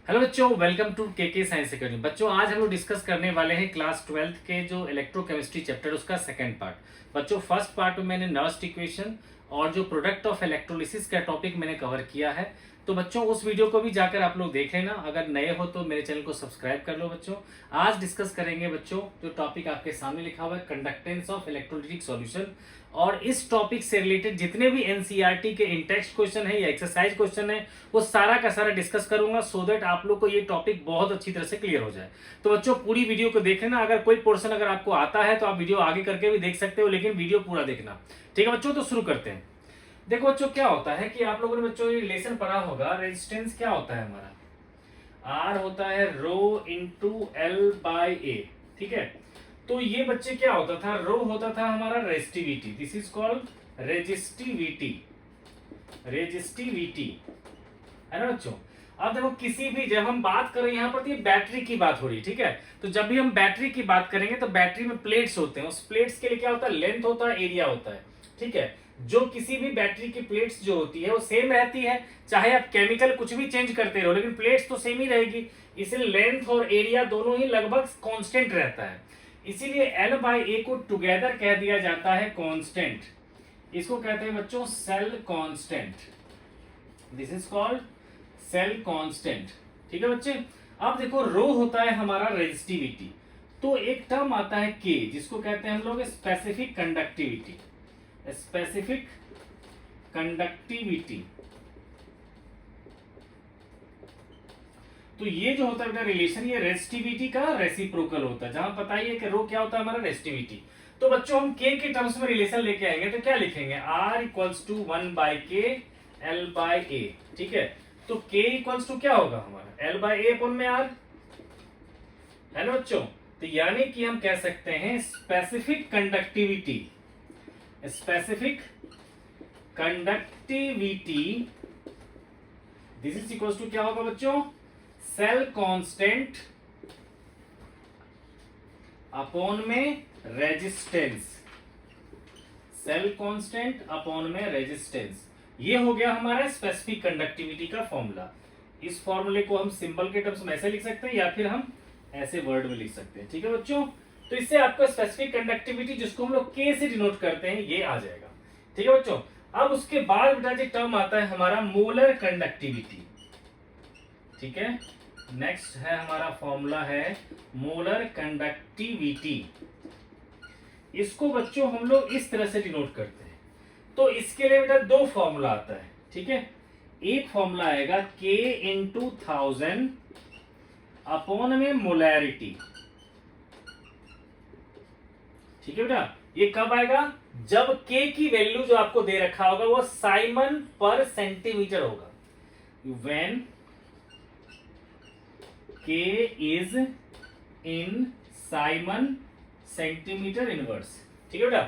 Hello बच्चों, welcome to के science academy. बच्चों, आज हम लोग डिस्कस करने वाले हैं क्लास 12th के जो इलेक्ट्रोकेमिस्ट्री चैप्टर उसका सेकंड पार्ट। बच्चों, फर्स्ट पार्ट में मैंने नर्स्ट इक्वेशन और जो प्रोडक्ट ऑफ इलेक्ट्रोलिसिस का टॉपिक मैंने कवर किया है। तो बच्चों, उस वीडियो को भी जाकर आप लोग देख लेना। अगर नए हो तो मेरे चैनल को सब्सक्राइब कर लो। बच्चों, आज डिस्कस करेंगे बच्चों जो टॉपिक आपके सामने लिखा हुआ है, कंडक्टेंस ऑफ इलेक्ट्रोलिटिक सॉल्यूशन। और इस टॉपिक से रिलेटेड जितने भी एनसीईआरटी के इंटेक्स्ट क्वेश्चन है या एक्सरसाइज क्वेश्चन है वो सारा का सारा डिस्कस करूंगा, सो दैट आप लोग को ये टॉपिक बहुत अच्छी तरह से क्लियर हो जाए। तो बच्चों, पूरी वीडियो को देख लेना। अगर कोई पोर्शन अगर आपको आता है तो आप वीडियो आगे करके भी देख सकते हो, लेकिन वीडियो पूरा देखना। ठीक है बच्चों, तो शुरू करते हैं। देखो बच्चों, क्या होता है कि आप लोगों ने बच्चों ये रिलेशन पढ़ा होगा। रेजिस्टेंस क्या होता है हमारा, आर होता है रो इंटू एल बाई ए। ठीक है, तो ये बच्चे क्या होता था, रो होता था हमारा resistivity. This is called resistivity. Resistivity है ना बच्चों। अब देखो, किसी भी जब हम बात कर रहे हैं यहाँ पर, तो ये बैटरी की बात हो रही है। ठीक है, तो जब भी हम बैटरी की बात करेंगे तो बैटरी में प्लेट्स होते हैं। उस प्लेट्स के लिए क्या होता है, लेंथ होता है, एरिया होता है। ठीक है, जो किसी भी बैटरी की प्लेट्स जो होती है वो सेम रहती है, चाहे आप केमिकल कुछ भी चेंज करते रहो, लेकिन प्लेट्स तो सेम ही रहेगी। इसलिए लेंथ और एरिया दोनों ही लगभग कांस्टेंट रहता है। इसीलिए L बाई ए को टुगेदर कह दिया जाता है कांस्टेंट। इसको कहते हैं बच्चों cell constant. This is called cell constant. ठीक है बच्चे। अब देखो, रो होता है हमारा रेजिस्टिविटी, तो एक टर्म आता है के, जिसको कहते हैं हम लोग स्पेसिफिक कंडक्टिविटी। Specific conductivity. तो ये जो होता है रिलेशन, ये रेजिस्टिविटी का रेसिप्रोकल होता है। जहां पता ही है कि रो क्या होता है हमारा, रेजिस्टिविटी। तो बच्चों, हम के टर्म्स में रिलेशन लेके आएंगे तो क्या लिखेंगे, आर इक्वल्स टू 1 बाई के एल बाई ए। ठीक है, तो के इक्वल्स टू क्या होगा हमारा, एल बाई ए अपॉन में आर, है ना बच्चों। तो यानी कि हम कह सकते हैं specific conductivity. Specific conductivity this is equals to क्या होगा बच्चों, सेल कांस्टेंट अपॉन में रेजिस्टेंस। सेल कांस्टेंट अपॉन में रेजिस्टेंस, ये हो गया हमारा स्पेसिफिक कंडक्टिविटी का फॉर्मूला। इस फॉर्मूले को हम सिंबल के टर्म्स में ऐसे लिख सकते हैं या फिर हम ऐसे वर्ड में लिख सकते हैं। ठीक है बच्चों, तो इससे आपको स्पेसिफिक कंडक्टिविटी, जिसको हम लोग के से डिनोट करते हैं, ये आ जाएगा। ठीक है बच्चों। अब उसके बाद बेटा जी टर्म आता है हमारा मोलर कंडक्टिविटी। ठीक है, नेक्स्ट है हमारा फॉर्मूला है मोलर कंडक्टिविटी। इसको बच्चों हम लोग इस तरह से डिनोट करते हैं। तो इसके लिए बेटा दो फॉर्मूला आता है। ठीक है, एक फॉर्मूला आएगा के इंटू 1000 अपॉन में मोलैरिटी। ठीक है बेटा, ये कब आएगा, जब के की वैल्यू जो आपको दे रखा होगा वो साइमन पर सेंटीमीटर होगा। When K is in Simon centimetre inverse. ठीक है बेटा,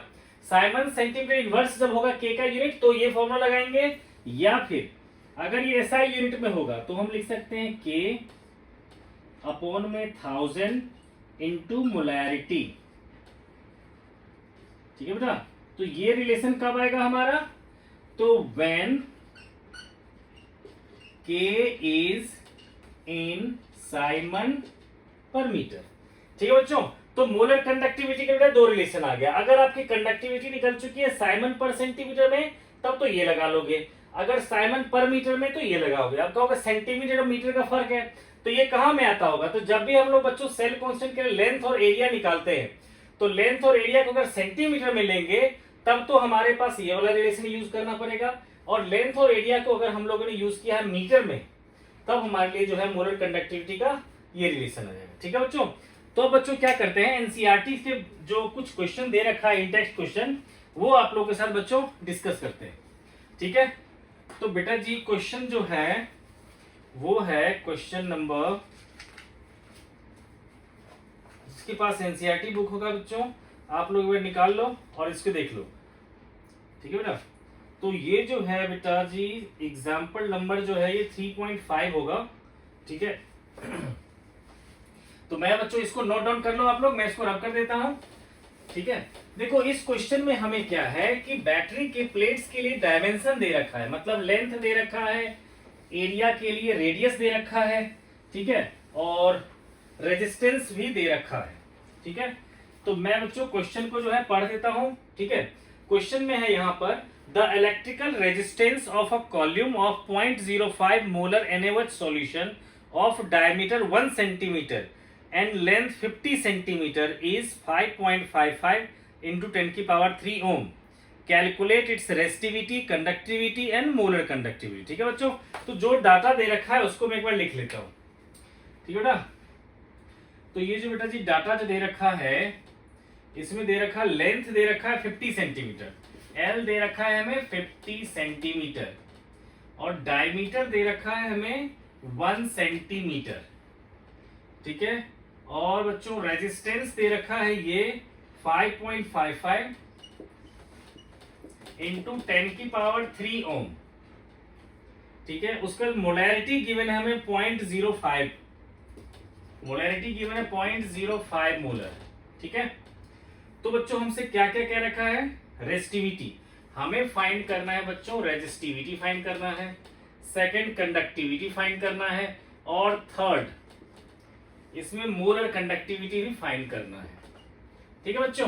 साइमन सेंटीमीटर इनवर्स जब होगा K का यूनिट, तो ये फॉर्मूला लगाएंगे। या फिर अगर ये SI यूनिट में होगा तो हम लिख सकते हैं K अपॉन में 1000 इंटू मोलैरिटी। ठीक है बेटा, तो ये रिलेशन कब आएगा हमारा, तो when K is in Simon पर मीटर। ठीक है बच्चों, तो मोलर कंडक्टिविटी के लिए दो रिलेशन आ गया। अगर आपकी कंडक्टिविटी निकल चुकी है साइमन पर सेंटीमीटर में, तब तो ये लगा लोगे। अगर साइमन पर मीटर में तो ये लगाओगे। अब कहोगे सेंटीमीटर और मीटर का फर्क है, तो ये कहां में आता होगा, तो जब भी हम लोग बच्चों सेल कांस्टेंट के लिए लेंथ और एरिया निकालते हैं, तो लेंथ और एरिया को अगर सेंटीमीटर में लेंगे तब तो हमारे पास ये वाला रिलेशन यूज करना पड़ेगा। और लेंथ और एरिया को अगर हम लोगों ने यूज किया है मीटर में, तब हमारे लिए जो है मोलर कंडक्टिविटी का ये रिलेशन आ जाएगा। ठीक है बच्चों। तो अब बच्चों क्या करते हैं, एनसीईआरटी से जो कुछ क्वेश्चन दे रखा है इंटेक्स्ट क्वेश्चन, वो आप लोगों के साथ बच्चों डिस्कस करते हैं। ठीक है, तो बेटा जी क्वेश्चन जो है वो है क्वेश्चन नंबर, इसके पास एनसीईआरटी बुक होगा बच्चों, आप लोग एक निकाल लो और इसको देख लो। ठीक है बेटा, तो ये जो है बेटा जी एग्जाम्पल नंबर जो है ये 3.5 होगा। ठीक है, तो मैं बच्चों इसको नोट डाउन कर लो आप लोग, मैं इसको रब कर देता हूं। ठीक है, देखो इस क्वेश्चन में हमें क्या है कि बैटरी के प्लेट्स के लिए डायमेंशन दे रखा है, मतलब लेंथ दे रखा है, एरिया के लिए रेडियस दे रखा है, ठीक है, और रेजिस्टेंस भी दे रखा है। ठीक है, तो मैं बच्चों क्वेश्चन को जो है पढ़ देता हूं। ठीक है, क्वेश्चन में है यहाँ पर the electrical resistance of a column of 0.05 molar NaOH solution of diameter 1 centimetre and length 50 centimetre is 5.55 into 10 की power 3 ohm. Calculate its resistivity, conductivity and molar conductivity. ठीक है बच्चों, तो जो डाटा दे रखा है उसको मैं एक बार लिख लेता हूं। ठीक है बेटा, तो ये जो बेटा जी डाटा जो दे रखा है, इसमें दे रखा लेंथ दे रखा है 50 सेंटीमीटर, एल दे रखा है हमें 50 सेंटीमीटर, और डायमीटर दे रखा है हमें 1 सेंटीमीटर। ठीक है, और बच्चों रेजिस्टेंस दे रखा है ये 5.55 इंटू 10 की पावर 3 ओम। ठीक है, उसका मोलैरिटी गिवन है हमें 0.05, मोलैरिटी गिवन है 0.05 मोलर। ठीक है, तो बच्चों हमसे क्या क्या कह रखा है, रेजिस्टिविटी हमें फाइंड करना है बच्चों, रेजिस्टिविटी फाइंड करना है, सेकंड कंडक्टिविटी फाइंड करना है, और थर्ड इसमें मोलर कंडक्टिविटी भी फाइंड करना है। ठीक है बच्चों,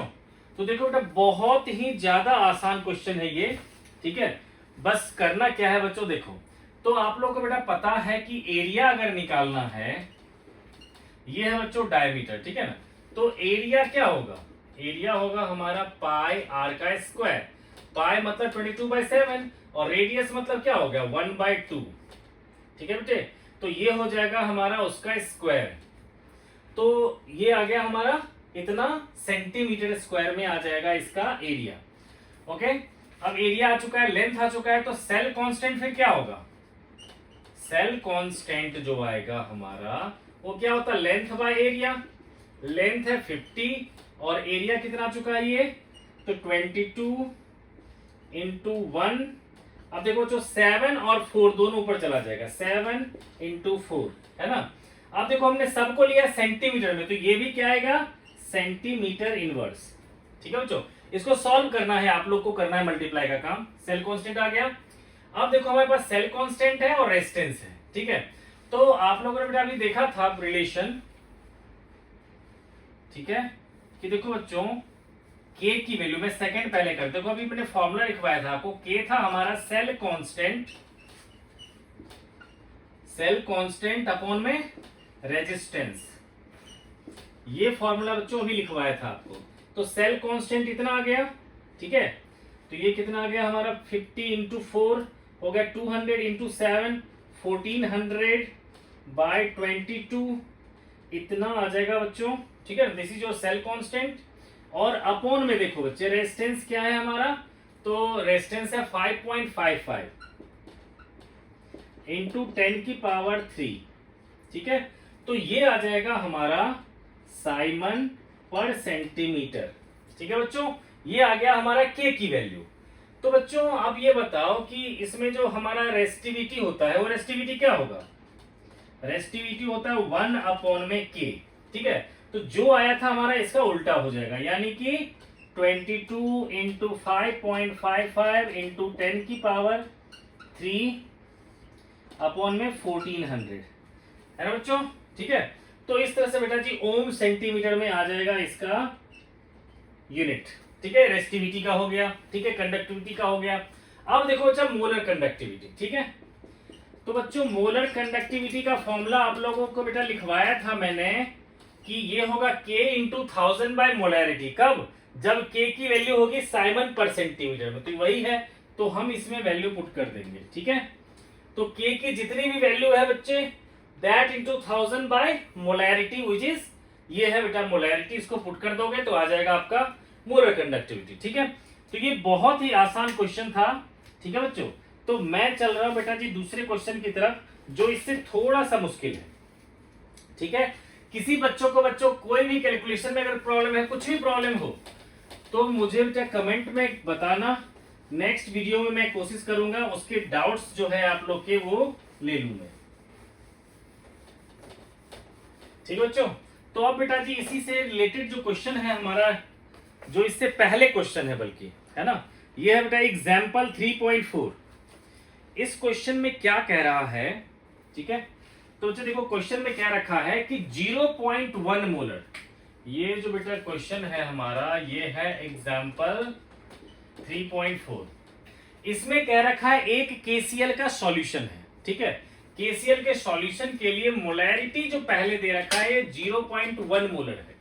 तो देखो बेटा बहुत ही ज्यादा आसान क्वेश्चन है ये। ठीक है, बस करना क्या है बच्चों, देखो तो आप लोग को बेटा पता है कि एरिया अगर निकालना है, ये है बच्चों डायमीटर। ठीक है ना, तो एरिया क्या होगा, एरिया होगा हमारा पाई आर का स्क्वायर। पाई मतलब 22/7 और रेडियस मतलब क्या हो गया 1/2। ठीक है बेटे, तो ये हो जाएगा हमारा उसका स्क्वायर, तो ये आ गया हमारा इतना सेंटीमीटर स्क्वायर में आ जाएगा इसका एरिया। ओके, अब एरिया आ चुका है, लेंथ आ चुका है, तो सेल कांस्टेंट फिर क्या होगा, सेल कांस्टेंट जो आएगा हमारा वो क्या होता है, लेंथ बाय एरिया। लेंथ है 50 और एरिया कितना आ चुका है ये, तो 22 इंटू 1। अब देखो जो 7 और 4 दोनों ऊपर चला जाएगा, 7 इंटू 4 है ना। अब देखो हमने सबको लिया सेंटीमीटर में, तो ये भी क्या आएगा, सेंटीमीटर इनवर्स। ठीक है बच्चों, इसको सॉल्व करना है, आप लोग को करना है मल्टीप्लाई का काम। सेल कांस्टेंट आ गया। अब देखो हमारे पास सेल कांस्टेंट है और रेजिस्टेंस है। ठीक है, तो आप लोगों ने बेटा अभी देखा था रिलेशन। ठीक है, कि देखो बच्चों के की वैल्यू में सेकंड पहले कर, देखो अभी मैंने फॉर्मूला लिखवाया था आपको, के था हमारा cell constant, cell constant upon में रेजिस्टेंस। ये फॉर्मूला बच्चों अभी लिखवाया था आपको, तो सेल कांस्टेंट इतना आ गया। ठीक है, तो ये कितना आ गया हमारा 50 इंटू 4 हो गया 200 इंटू 7 1400 बाय 22 इतना आ जाएगा बच्चों। ठीक है, this is your cell constant. और अपॉन में देखो बच्चे रेजिस्टेंस क्या है हमारा, तो रेजिस्टेंस है 5.55 इंटू 10 की पावर 3। ठीक है, तो ये आ जाएगा हमारा साइमन पर सेंटीमीटर। ठीक है बच्चों, ये आ गया हमारा के की वैल्यू। तो बच्चों अब ये बताओ कि इसमें जो हमारा रेजिस्टिविटी होता है वो रेजिस्टिविटी क्या होगा, रेजिस्टिविटी होता है 1 अपॉन में के। ठीक है, तो जो आया था हमारा इसका उल्टा हो जाएगा, यानी कि 22 इंटू 5.55 इंटू 10 की पावर 3 अपॉन में 1400 है ना बच्चों। ठीक है, तो इस तरह से बेटा जी ओम सेंटीमीटर में आ जाएगा इसका यूनिट। ठीक है, रेजिस्टिविटी का हो गया। ठीक है, कंडक्टिविटी का हो गया। अब देखो बच्चा मोलर कंडक्टिविटी। ठीक है, तो बच्चों मोलर कंडक्टिविटी का फॉर्मूला आप लोगों को बेटा लिखवाया था मैंने कि ये होगा K इंटू 1000 बाय मोलैरिटी। कब, जब K की वैल्यू होगी साइमन पर सेंटीमीटर में, तो वही है, तो हम इसमें वैल्यू पुट कर देंगे। ठीक है, तो K की जितनी भी वैल्यू है बच्चे that into 1000 by molarity which is ये है बेटा मोलैरिटी, इसको पुट कर दोगे तो आ जाएगा आपका मोलर कंडक्टिविटी। ठीक है, तो ये बहुत ही आसान क्वेश्चन था। ठीक है बच्चों, तो मैं चल रहा हूं बेटा जी दूसरे क्वेश्चन की तरफ जो इससे थोड़ा सा मुश्किल है। ठीक है, किसी बच्चों कोई भी कैलकुलेशन में अगर प्रॉब्लम है, कुछ भी प्रॉब्लम हो, तो मुझे बेटा कमेंट में बताना। नेक्स्ट वीडियो में मैं कोशिश करूंगा उसके डाउट्स जो है आप लोग के वो ले लूं मैं। ठीक है बच्चों, तो अब बेटा जी इसी से रिलेटेड जो क्वेश्चन है हमारा, जो इससे पहले क्वेश्चन है बल्कि, है ना, ये है बेटा एग्जाम्पल 3.4। इस क्वेश्चन में क्या कह रहा है, ठीक है, तो देखो क्वेश्चन में क्या रखा है कि 0.1 मोलर, ये जो बेटा क्वेश्चन है हमारा, ये है एग्जाम्पल 3.4। इसमें कह रखा है एक केसीएल का सॉल्यूशन है, ठीक है। केसीएल के सॉल्यूशन के लिए मोलैरिटी जो पहले दे रखा है ये 0.1 मोलर है,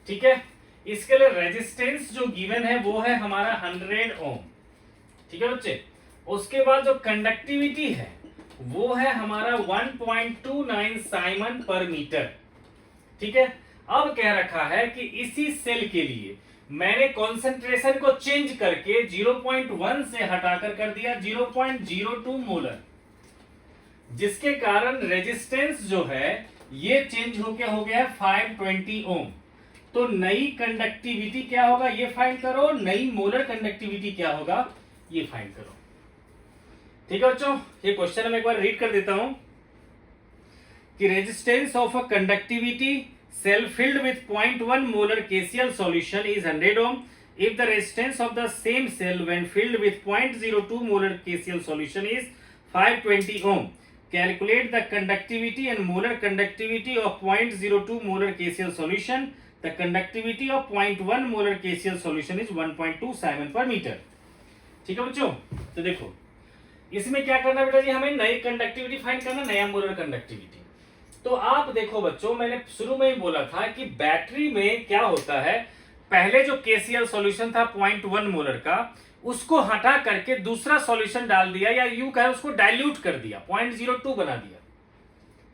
ठीक है। इसके लिए रेजिस्टेंस जो गिवन है वो है हमारा 100 ओम, ठीक है बच्चे। उसके बाद जो कंडक्टिविटी है वो है हमारा 1.29 साइमन पर मीटर, ठीक है। अब कह रखा है कि इसी सेल के लिए मैंने कॉन्सेंट्रेशन को चेंज करके 0.1 से हटाकर कर दिया 0.02 मोलर, जिसके कारण रेजिस्टेंस जो है ये चेंज होके हो गया 520 ओम। तो नई कंडक्टिविटी क्या होगा ये फाइंड करो, नई मोलर कंडक्टिविटी क्या होगा ये फाइंड करो, ठीक है बच्चों। ये क्वेश्चन मैं एक बार रीड कर देता हूं कि resistance of a conductivity cell filled with 0.1 molar KCl solution is 100 ohm if the resistance of the same cell when filled with 0.02 molar KCl solution is 520 ohm. Calculate the conductivity and molar conductivity of 0.02 molar KCl solution. The conductivity of 0.1 molar KCl solution is 1.2 Simon per meter. ठीक है बच्चों, तो देखो इसमें क्या करना बेटा जी, हमें नई कंडक्टिविटी फाइंड करना, नया मोलर कंडक्टिविटी। तो आप देखो बच्चों, मैंने शुरू में ही बोला था कि बैटरी में क्या होता है, पहले जो केसीएल सॉल्यूशन था 0.1 मोलर का, उसको हटा करके दूसरा सॉल्यूशन डाल दिया, या यूं कहे उसको डाइल्यूट कर दिया, 0.02 बना दिया,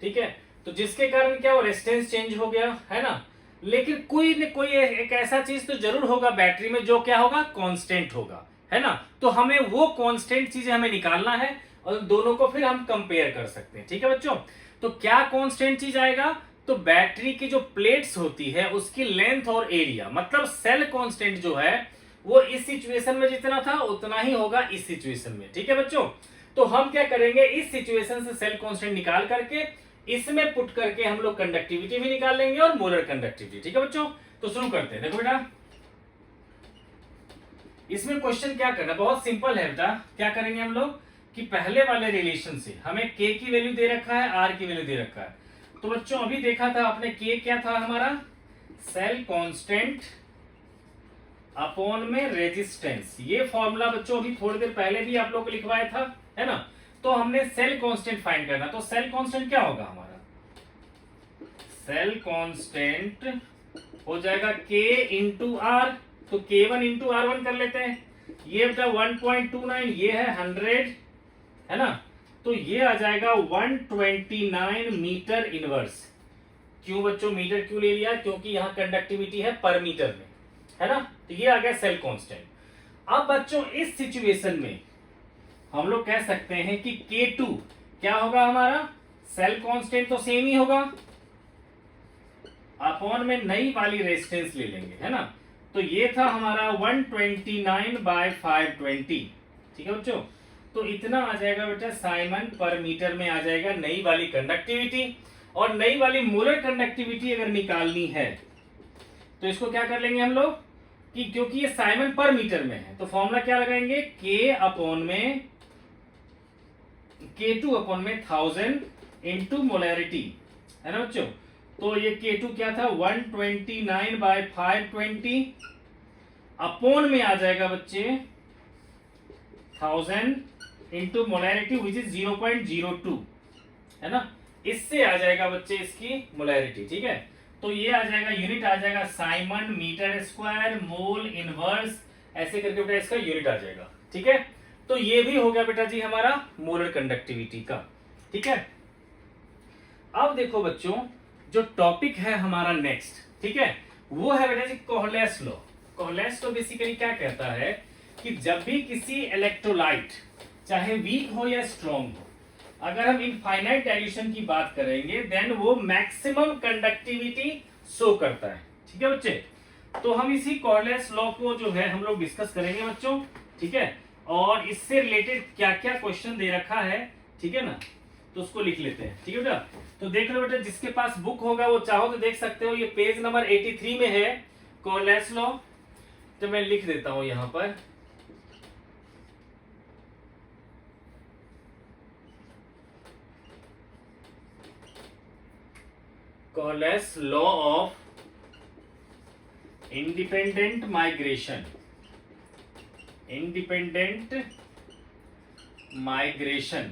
ठीक है। तो जिसके कारण क्या हो, रेजिस्टेंस चेंज हो गया, है ना। लेकिन कोई न कोई एक ऐसा चीज तो जरूर होगा बैटरी में जो क्या होगा, कांस्टेंट होगा, है ना। तो हमें वो कांस्टेंट चीजें हमें निकालना है और दोनों को फिर हम कंपेयर कर सकते हैं, ठीक है बच्चों। तो क्या कांस्टेंट चीज आएगा, तो बैटरी की जो प्लेट्स होती है उसकी लेंथ और एरिया, मतलब सेल कांस्टेंट जो है वो इस सिचुएशन में जितना था उतना ही होगा इस सिचुएशन में, ठीक है बच्चों। तो हम क्या करेंगे, इस सिचुएशन से सेल कांस्टेंट निकाल करके इसमें पुट करके हम लोग कंडक्टिविटी भी निकाल लेंगे और मोलर कंडक्टिविटी, ठीक है बच्चों। तो शुरू करते हैं। देखो बेटा इसमें क्वेश्चन क्या करना, बहुत सिंपल है बेटा। क्या करेंगे हम लोग कि पहले वाले रिलेशन से हमें k की वैल्यू दे रखा है, r की वैल्यू दे रखा है। तो बच्चों अभी देखा था आपने k क्या था हमारा, सेल कांस्टेंट अपॉन में रेजिस्टेंस। ये फॉर्मूला बच्चों अभी थोड़ी देर पहले भी आप लोग को लिखवाया था, है ना। तो हमने सेल कांस्टेंट फाइंड करना, तो सेल कांस्टेंट क्या होगा हमारा, सेल कांस्टेंट हो जाएगा k इंटू आर। तो k1 इंटू r1 कर लेते हैं। ये बेटा 1.29, ये है 100, है ना। तो ये आ जाएगा 129 मीटर इनवर्स। क्यों बच्चों मीटर क्यों ले लिया, क्योंकि यहाँ कंडक्टिविटी है पर मीटर में, है ना। तो ये आ गया सेल कांस्टेंट। अब बच्चों इस सिचुएशन में हम लोग कह सकते हैं कि K2 क्या होगा हमारा, सेल कांस्टेंट तो सेम ही होगा, अपॉन में नई वाली रेजिस्टेंस ले लेंगे, है ना। तो ये था हमारा 129/520, ठीक है बच्चों। तो इतना आ जाएगा बेटा साइमन पर मीटर में आ जाएगा नई वाली कंडक्टिविटी। और नई वाली मोलर कंडक्टिविटी अगर निकालनी है तो इसको क्या कर लेंगे हम लोग कि क्योंकि ये साइमन पर मीटर में है तो फॉर्मूला क्या लगाएंगे, K2 अपॉन में 1000 इंटू मोलैरिटी, है ना बच्चों। तो ये K2 क्या था 129/520 अपॉन में आ जाएगा बच्चे 1000 इंटू मोलैरिटी विच इज 0.02, है ना। इससे आ जाएगा बच्चे इसकी मोलैरिटी, ठीक है। तो ये आ जाएगा, यूनिट आ जाएगा siemens metre square mole inverse, ऐसे करके बेटा इसका यूनिट आ जाएगा, ठीक है। तो ये भी हो गया बेटा जी हमारा मोलर कंडक्टिविटी का, ठीक है। अब देखो बच्चों जो टॉपिक है हमारा नेक्स्ट, ठीक है, वो है बेटा जी कोहलेस लॉ। कोहलेस लॉ बेसिकली क्या कहता है कि जब भी किसी इलेक्ट्रोलाइट चाहे वीक हो या स्ट्रॉन्ग हो, अगर हम इनफाइनाइट डाइल्यूशन की बात करेंगे देन वो मैक्सिमम कंडक्टिविटी शो करता है, ठीक है बच्चे। तो हम इसी कोहलेस लॉ को जो है हम लोग डिस्कस करेंगे बच्चों, ठीक है। और इससे रिलेटेड क्या क्या क्वेश्चन दे रखा है, ठीक है ना, तो उसको लिख लेते हैं, ठीक है बेटा। तो देख लो बेटा, जिसके पास बुक होगा वो चाहो तो देख सकते हो, ये पेज नंबर 83 में है कोहलेस लॉ। तो मैं लिख देता हूं यहां पर, Qualis law of independent migration, independent migration.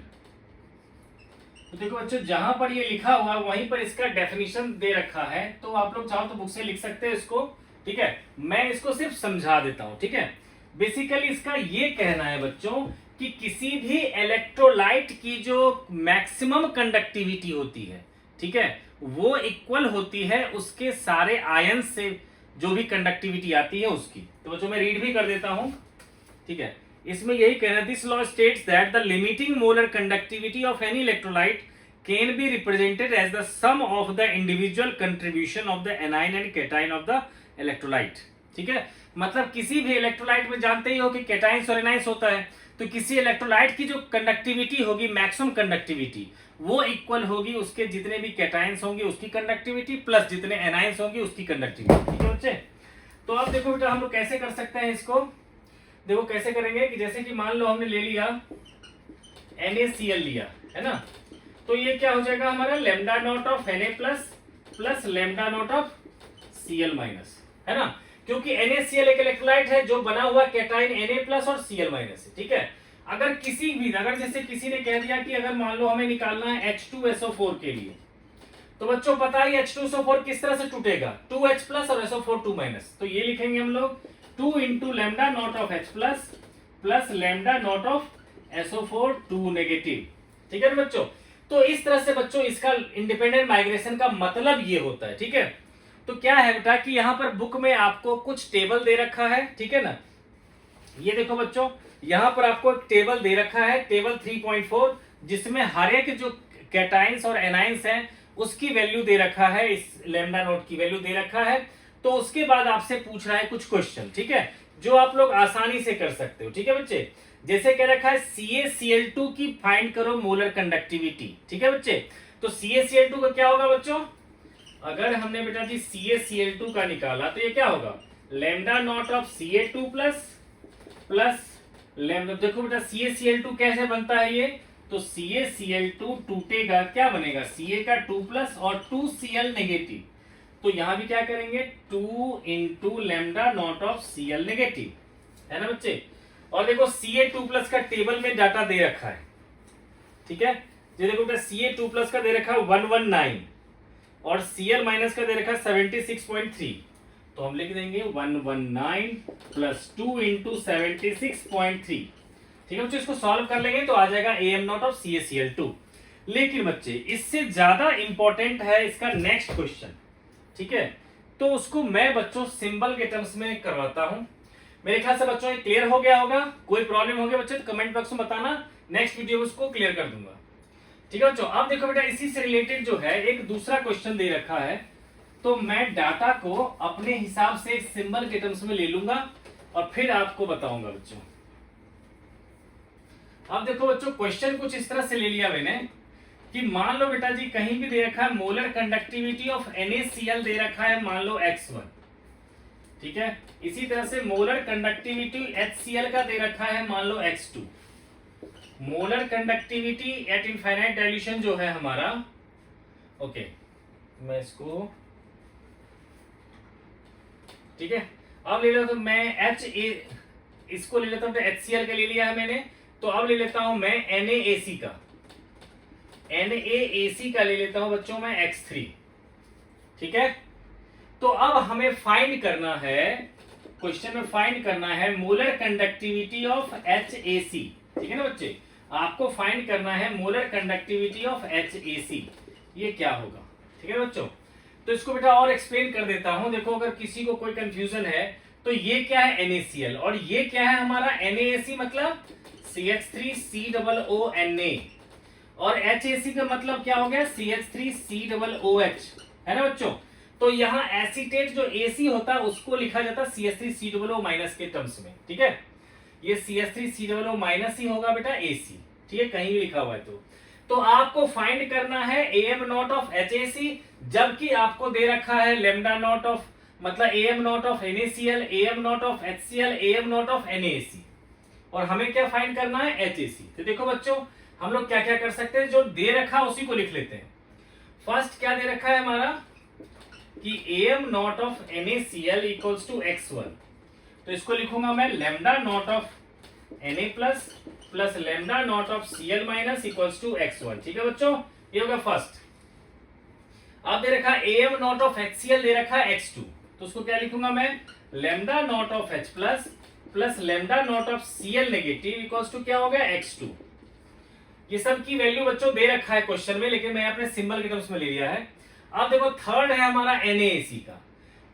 तो देखो बच्चों, जहां पर ये लिखा हुआ वहीं पर इसका डेफिनेशन दे रखा है, तो आप लोग चाहो तो बुक से लिख सकते हैं इसको, ठीक है। मैं इसको सिर्फ समझा देता हूं, ठीक है। बेसिकली इसका ये कहना है बच्चों कि किसी भी इलेक्ट्रोलाइट की जो मैक्सिमम कंडक्टिविटी होती है, ठीक है, वो इक्वल होती है उसके सारे आयन से जो भी कंडक्टिविटी आती है उसकी। तो बच्चों मैं रीड भी कर देता हूं, ठीक है। इसमें यही कहना, this law states that the limiting molar conductivity of any electrolyte can be represented as the sum of the individual contribution of the anion and cation of the electrolyte, ठीक है। मतलब किसी भी इलेक्ट्रोलाइट में जानते ही हो कि कैटाइंस और एनाइंस होता है, तो किसी इलेक्ट्रोलाइट की जो कंडक्टिविटी होगी, मैक्सिमम कंडक्टिविटी, वो इक्वल होगी उसके जितने भी कैटाइंस होंगे उसकी कंडक्टिविटी प्लस जितने एनाइंस होंगे उसकी कंडक्टिविटी, ठीक है बच्चे। तो अब देखो बेटा हम लोग कैसे कर सकते हैं इसको, देखो कैसे करेंगे कि जैसे कि मान लो हमने ले लिया NaCl लिया, है ना, तो ये क्या हो जाएगा हमारा lambda naught of Na plus plus lambda not of Cl minus, है ना, क्योंकि NaCl एक इलेक्ट्रोलाइट है जो बना हुआ कैटाइन Na प्लस और Cl माइनस है, ठीक है। अगर किसी भी, अगर जैसे किसी ने कह दिया कि अगर मान लो हमें निकालना है H2SO4 के लिए, तो बच्चों पता है H2SO4 किस तरह से टूटेगा, 2H प्लस और SO4 2 माइनस, तो ये लिखेंगे हम लोग 2 into lambda naught of H plus plus lambda not of SO4 2 negative, ठीक है ना बच्चों। तो इस तरह से बच्चों इसका इंडिपेंडेंट माइग्रेशन का मतलब ये होता है, ठीक है। तो क्या है बेटा कि यहाँ पर बुक में आपको कुछ टेबल दे रखा है, ठीक है ना, ये देखो बच्चों यहाँ पर आपको एक टेबल दे रखा है, टेबल 3.4, जिसमें हर एक जो कैटाइंस और एनाइंस हैं उसकी वैल्यू दे रखा है, इस लैम्डा नोट की वैल्यू दे रखा है। तो उसके बाद आपसे पूछ रहा है कुछ क्वेश्चन, ठीक है, जो आप लोग आसानी से कर सकते हो, ठीक है बच्चे। जैसे कह रखा है CaCl2 की फाइंड करो मोलर कंडक्टिविटी, ठीक है बच्चे। तो CaCl2 का क्या होगा बच्चों, अगर हमने बेटा जी CaCl2 का निकाला तो ये क्या होगा lambda not of Ca2 plus plus lambda, देखो बेटा CaCl2 कैसे बनता है ये, तो CaCl2 टूटेगा, क्या बनेगा Ca का 2 प्लस और 2Cl नेगेटिव, तो यहां भी क्या करेंगे 2 into lambda naught of Cl negative, है ना बच्चे। और देखो Ca2 प्लस का टेबल में डाटा दे रखा है, ठीक है, ये देखो बेटा Ca2 प्लस का दे रखा है 119 और Cl माइनस का दे रखा है 76.3, तो हम लिख देंगे 119 प्लस 2 इंटू 76.3, ठीक है बच्चे। इसको सॉल्व कर लेंगे तो आ जाएगा AM नॉट ऑफ CaCl2। लेकिन बच्चे इससे ज्यादा इंपॉर्टेंट है इसका नेक्स्ट क्वेश्चन, ठीक है, तो उसको मैं बच्चों सिंबल के टर्म्स में करवाता हूं। मेरे ख्याल से बच्चों ये क्लियर हो गया होगा, कोई प्रॉब्लम हो गया बच्चे तो कमेंट बॉक्स में बताना, नेक्स्ट वीडियो में उसको क्लियर कर दूंगा, ठीक है बच्चों। अब देखो बेटा इसी से रिलेटेड जो है एक दूसरा क्वेश्चन दे रखा है, तो मैं डाटा को अपने हिसाब से एक सिंबल के टर्म्स में ले लूंगा और फिर आपको बताऊंगा बच्चों। अब देखो बच्चों क्वेश्चन कुछ इस तरह से ले लिया मैंने कि मान लो बेटा जी कहीं भी दे रखा है मोलर कंडक्टिविटी ऑफ NaCl दे रखा है मान लो x1, ठीक है, इसी तरह से मोलर कंडक्टिविटी HCl का दे रखा है मान लो x2। Molar conductivity eight infinite dilution जो है हमारा, ओके मैं इसको, ठीक है, अब ले लेता हूं मैं इसको ले लेता हूं, तो HCl का ले लिया है मैंने, तो अब ले लेता हूं मैं NaAC का, NaAC का ले लेता हूं बच्चों मैं x3, ठीक है। तो अब हमें फाइंड करना है, क्वेश्चन में फाइंड करना है मोलर कंडक्टिविटी ऑफ HAC, ठीक है ना बच्चे, आपको फाइंड करना है मोलर कंडक्टिविटी ऑफ HAC, ये क्या होगा, ठीक है बच्चों। तो इसको बेटा और एक्सप्लेन कर देता हूं, देखो अगर किसी को कोई कंफ्यूजन है तो ये क्या है NaCl और ये क्या है हमारा NaAC, मतलब CH3COONA, और HAC का मतलब क्या हो गया CH3COOH, है ना बच्चों। तो यहाँ एसीटेट जो AC होता है उसको लिखा जाता है CH3COO माइनस के टर्म्स में, ठीक है, ये CH3COO माइनस ही होगा बेटा AC, ठीक है, कहीं भी लिखा हुआ है। तो आपको फाइंड करना है AM नॉट ऑफ HAC, जबकि आपको दे रखा है लैम्डा नॉट ऑफ, मतलब AM not of NaCl, AM not of HCl, AM not of NaAC, और हमें क्या फाइंड करना है HAC। तो देखो बच्चों हम लोग क्या क्या कर सकते हैं, जो दे रखा है उसी को लिख लेते हैं। फर्स्ट क्या दे रखा है हमारा कि AM not of NaCl equals to x1, तो इसको लिखूंगा मैं lambda not of Na plus lambda not of Cl minus equals to x1। ठीक है बच्चों, ये होगा फर्स्ट। अब दे रखा AM नॉट ऑफ HCl दे रखा है x2, तो उसको क्या लिखूंगा मैं lambda not of H plus lambda not of Cl negative equals to क्या हो गया x2। ये सब की वैल्यू बच्चों दे रखा है क्वेश्चन में, लेकिन मैं अपने सिंबल के टर्म्स में ले लिया है। अब देखो थर्ड है हमारा NaAC का,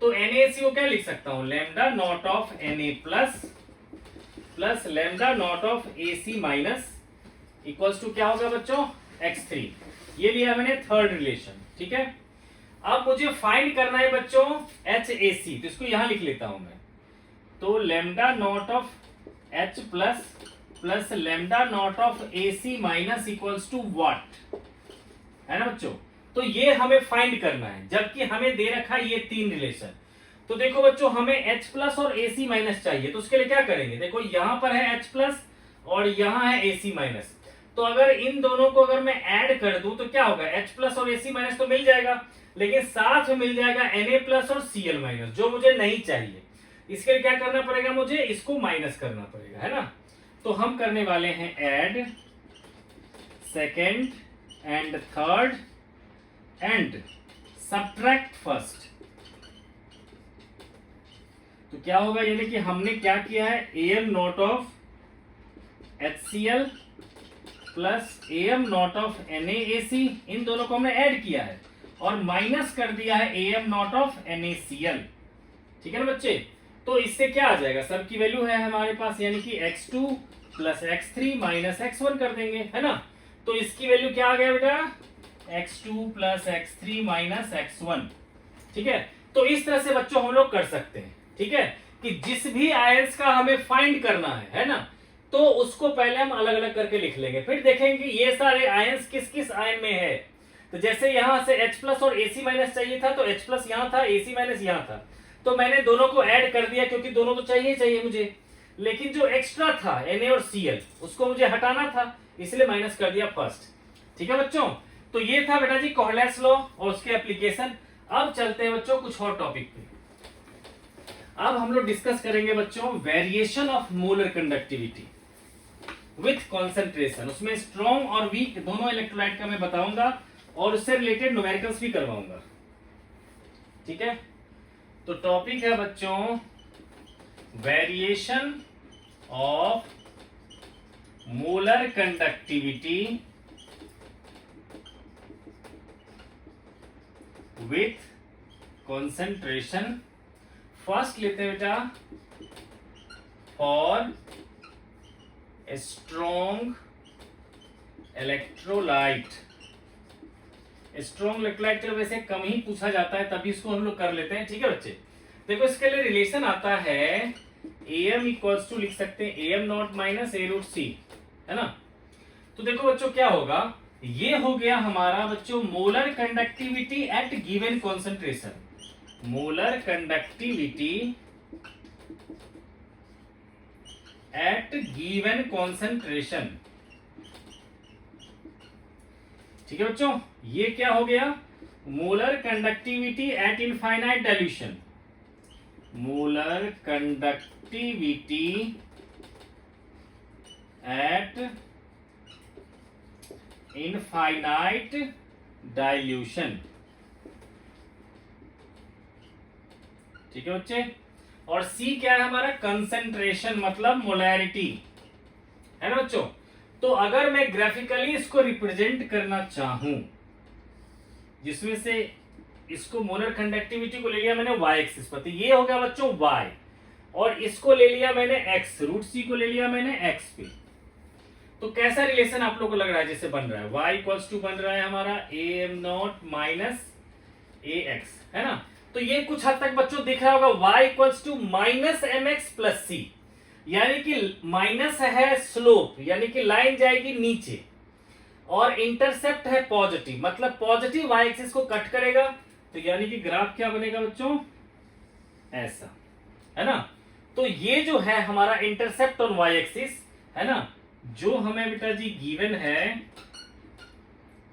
तो NaAC को क्या लिख सकता हूं lambda not of Na plus lambda not of AC minus equals to क्या होगा बच्चों x3। ये लिया मैंने थर्ड रिलेशन। ठीक है, अब मुझे फाइंड करना है बच्चों HAC, तो इसको यहां लिख लेता हूं मैं, तो lambda not of H plus lambda not of AC minus equals to what, है ना बच्चों। तो ये हमें फाइंड करना है, जबकि हमें दे रखा है ये तीन रिलेशन। तो देखो बच्चों हमें H प्लस और AC माइनस चाहिए, तो उसके लिए क्या करेंगे, देखो यहां पर है H प्लस और यहां है AC माइनस, तो अगर इन दोनों को अगर मैं ऐड कर दूं तो क्या होगा H प्लस और AC माइनस तो मिल जाएगा, लेकिन साथ में मिल जाएगा Na प्लस और Cl माइनस, जो मुझे नहीं चाहिए। इसके लिए क्या करना पड़ेगा, मुझे इसको माइनस करना पड़ेगा, है ना। तो हम करने वाले हैं add second and third and subtract first. तो क्या होगा, यानी कि हमने क्या किया है AM not of HCl plus AM not of NaAC, इन दोनों को हमने ऐड किया है और माइनस कर दिया है AM नॉट ऑफ NaCl। ठीक है ना बच्चे, तो इससे क्या आ जाएगा, सब की वैल्यू है हमारे पास, यानी कि x2 plus x3 minus x1 कर देंगे, है ना। तो इसकी वैल्यू क्या आ गया बेटा x2 plus x3 minus x1। ठीक है, तो इस तरह से बच्चों हम लोग कर सकते हैं। ठीक है, कि जिस भी आयंस का हमें फाइंड करना है ना, तो उसको पहले हम अलग अलग करके लिख लेंगे, फिर देखेंगे कि ये सारे आयंस किस किस आयन में है। तो जैसे यहां से H प्लस और AC माइनस चाहिए था, तो H प्लस यहां था, AC माइनस यहां था, तो मैंने दोनों को ऐड कर दिया, क्योंकि दोनों तो चाहिए मुझे, लेकिन जो एक्स्ट्रा था Na और Cl उसको मुझे हटाना था, इसलिए माइनस कर दिया फर्स्ट। ठीक है बच्चों, तो ये था बेटा जी कोहलेट्स लॉ और उसके एप्लीकेशन। अब चलते हैं बच्चों कुछ और टॉपिक पे। अब हम लोग डिस्कस करेंगे बच्चों variation of molar conductivity with concentration. उसमें स्ट्रॉन्ग और वीक दोनों इलेक्ट्रोलाइट का मैं बताऊंगा और उससे रिलेटेड न्यूमेरिकल्स भी करवाऊंगा। ठीक है, तो टॉपिक है बच्चों variation of molar conductivity with concentration. First लेते हैं बेटा for strong electrolyte. Strong electrolyte तो वैसे कम ही पूछा जाता है, तभी इसको हम लोग कर लेते हैं। ठीक है बच्चे, देखो इसके लिए रिलेशन आता है AM इक्वल्स टू लिख सकते हैं AM nought minus A root C, है ना। तो देखो बच्चों क्या होगा, ये हो गया हमारा बच्चों molar conductivity eight given concentration. Molar conductivity eight given concentration. ठीक है बच्चों, ये क्या हो गया molar conductivity eight infinite dilution. Molar conductivity eight infinite dilution. ठीक है बच्चे, और C क्या है हमारा कंसेंट्रेशन मतलब मोलैरिटी, है ना बच्चों। तो अगर मैं ग्राफिकली इसको रिप्रेजेंट करना चाहूं, जिसमें से इसको मोलर कंडक्टिविटी को ले लिया मैंने y एक्सिस पर, तो ये हो गया बच्चों y, और इसको ले लिया मैंने x, रूट C को ले लिया मैंने x पे। तो कैसा रिलेशन आप लोग को लग रहा है जैसे बन रहा है, y इक्वल्स टू बन रहा है हमारा AM नॉट माइनस AX, है ना। तो ये कुछ हद तक बच्चों दिख रहा होगा y equals to minus MX plus C, यानी कि माइनस है स्लोप, यानी कि लाइन जाएगी नीचे, और इंटरसेप्ट है पॉजिटिव, मतलब पॉजिटिव y एक्सिस को कट करेगा, तो यानी कि ग्राफ क्या बनेगा बच्चों ऐसा, है ना। तो ये जो है हमारा इंटरसेप्ट ऑन y एक्सिस, है ना, जो हमें बेटा जी गिवन है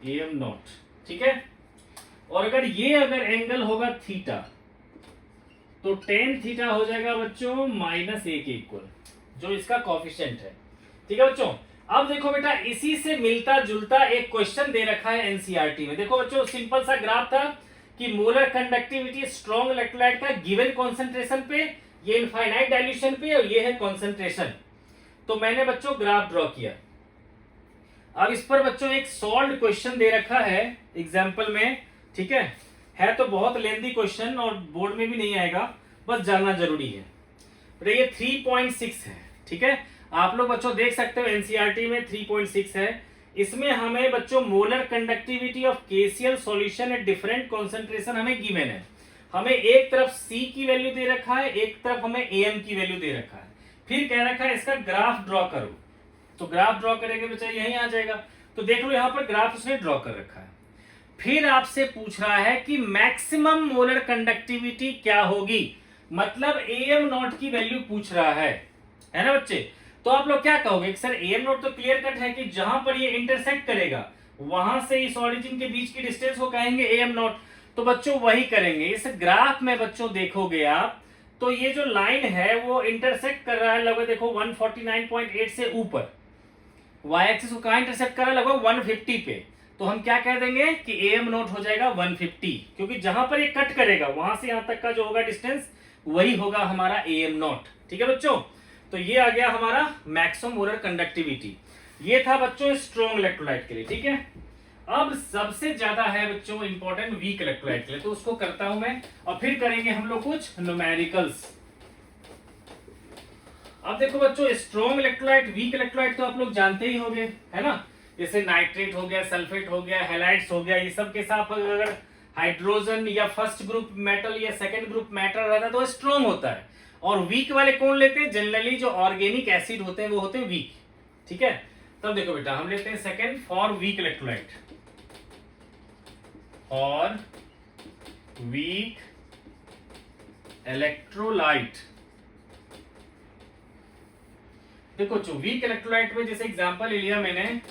AM नॉट। ठीक है, और अगर एंगल होगा थीटा, तो टेन थीटा हो जाएगा बच्चों -1 के इक्वल, जो इसका कॉफिशिएंट है। ठीक है बच्चों, अब देखो बेटा, इसी से मिलता जुलता एक क्वेश्चन दे रखा है एनसीईआरटी में। देखो बच्चों, सिंपल सा ग्राफ था कि मोलर कंडक्टिविटी स्ट्रॉन्ग इलेक्ट्रोलाइट का गिवन कॉन्सेंट्रेशन पे, ये इनफाइनाइट डाइल्यूशन पे, और ये है कॉन्सेंट्रेशन। तो मैंने बच्चों ग्राफ ड्रॉ किया। अब इस पर बच्चों एक सॉल्व क्वेश्चन दे रखा है एग्जाम्पल में। ठीक है तो बहुत लेंथी क्वेश्चन और बोर्ड में भी नहीं आएगा, बस जानना जरूरी है। ये 3.6 है। ठीक है, आप लोग बच्चों देख सकते हो एनसीईआरटी में 3.6 है। इसमें हमें बच्चों molar conductivity of KCL solution at different concentration हमें गिवन है। हमें एक तरफ सी की वैल्यू दे रखा है, एक तरफ हमें एम की वैल्यू दे रखा है, फिर कह रखा है इसका ग्राफ ड्रॉ करो। तो ग्राफ ड्रॉ करेंगे बच्चा यही आ जाएगा। तो देख लो यहाँ पर ग्राफ उसने ड्रॉ कर रखा है। फिर आपसे पूछ रहा है कि मैक्सिमम मोलर कंडक्टिविटी क्या होगी, मतलब एम नॉट की वैल्यू पूछ रहा है ना बच्चे। तो आप लोग क्या कहोगे, सर एम नॉट तो क्लियर कट है कि जहां पर ये इंटरसेक्ट करेगा वहां से इस ऑरिजिन के बीच की डिस्टेंस को कहेंगे एम नॉट। तो बच्चों वही करेंगे। इस ग्राफ में बच्चों देखोगे आप, तो ये जो लाइन है वो इंटरसेक्ट कर रहा है लगभग, देखो 149.8 से ऊपर, वाई एक्सिस को कहां इंटरसेक्ट कर रहा है, लगभग 150 पे। तो हम क्या कह देंगे कि एम नॉट हो जाएगा 150, क्योंकि जहां पर ये कट करेगा वहां से यहां तक का जो होगा डिस्टेंस वही होगा हमारा एम नॉट। ठीक है बच्चों, तो ये आ गया हमारा मैक्सिमम मोलर कंडक्टिविटी। ये था बच्चों स्ट्रॉन्ग इलेक्ट्रोलाइट के लिए। ठीक है, अब सबसे ज्यादा है बच्चों इंपॉर्टेंट वीक इलेक्ट्रोलाइट के लिए, तो उसको करता हूं मैं, और फिर करेंगे हम लोग कुछ न्यूमेरिकल्स। अब देखो बच्चों, स्ट्रॉन्ग इलेक्ट्रोलाइट, वीक इलेक्ट्रोलाइट तो आप लोग जानते ही होंगे, है ना। जैसे नाइट्रेट हो गया, सल्फेट हो गया, हैलाइड्स हो गया, ये सब के साथ अगर हाइड्रोजन या फर्स्ट ग्रुप मेटल या सेकंड ग्रुप मेटल रहता है तो स्ट्रॉन्ग होता है। और वीक वाले कौन लेते हैं, जनरली जो ऑर्गेनिक एसिड होते हैं वो होते हैं वीक। ठीक है, तब देखो बेटा हम लेते हैं सेकंड फॉर वीक इलेक्ट्रोलाइट, और वीक इलेक्ट्रोलाइट। देखो जो वीक इलेक्ट्रोलाइट में जैसे एग्जांपल ले लिया मैंने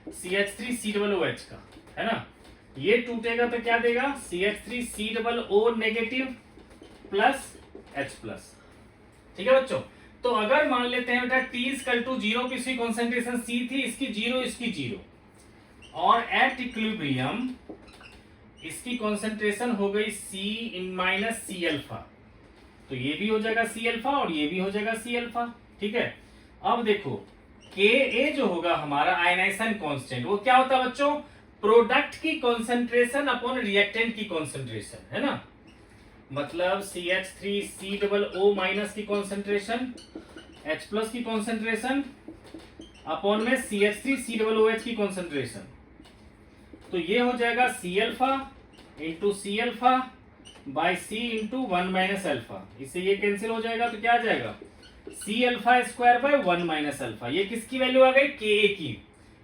CH3COOH का, है ना। ये टूटेगा तो क्या देगा, CH3COO negative plus H plus. ठीक है बच्चों, तो अगर मान लेते हैं बेटा T इक्वल टू 0 की इसकी कॉन्सेंट्रेशन C थी, इसकी 0, इसकी 0, और एट इक्विलिब्रियम इसकी कॉन्सेंट्रेशन हो गई C इन माइनस C अल्फा, तो ये भी हो जाएगा C अल्फा और ये भी हो जाएगा C अल्फा। ठीक है, अब देखो Ka जो होगा हमारा आयनाइजेशन कांस्टेंट, वो क्या होता है बच्चों, प्रोडक्ट की कॉन्सेंट्रेशन अपॉन रिएक्टेंट की कॉन्सेंट्रेशन, है ना। मतलब CH3COO माइनस की कॉन्सेंट्रेशन, H प्लस की कॉन्सेंट्रेशन अपॉन में CH3COOH की कॉन्सेंट्रेशन, तो ये हो जाएगा C alpha into C alpha by C into 1 minus alpha. इससे ये कैंसिल हो जाएगा, तो क्या आ जाएगा, C alpha square by 1 minus alpha. ये किसकी वैल्यू आ गई, Ka की।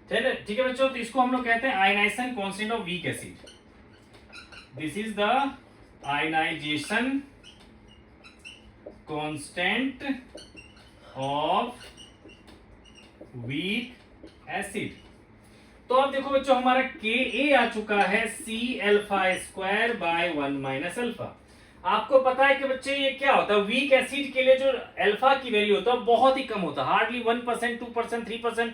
ठीक है बच्चों, तो इसको हम लोग कहते हैं ionization constant of weak acid. This is the ionization constant of weak acid. तो अब देखो बच्चों, हमारा Ka आ चुका है C alpha square by 1 minus alpha. आपको पता है कि बच्चे ये क्या होता है, वीक एसिड के लिए जो अल्फा की वैल्यू होता है बहुत ही कम होता है, हार्डली 1%, 2%, 3%।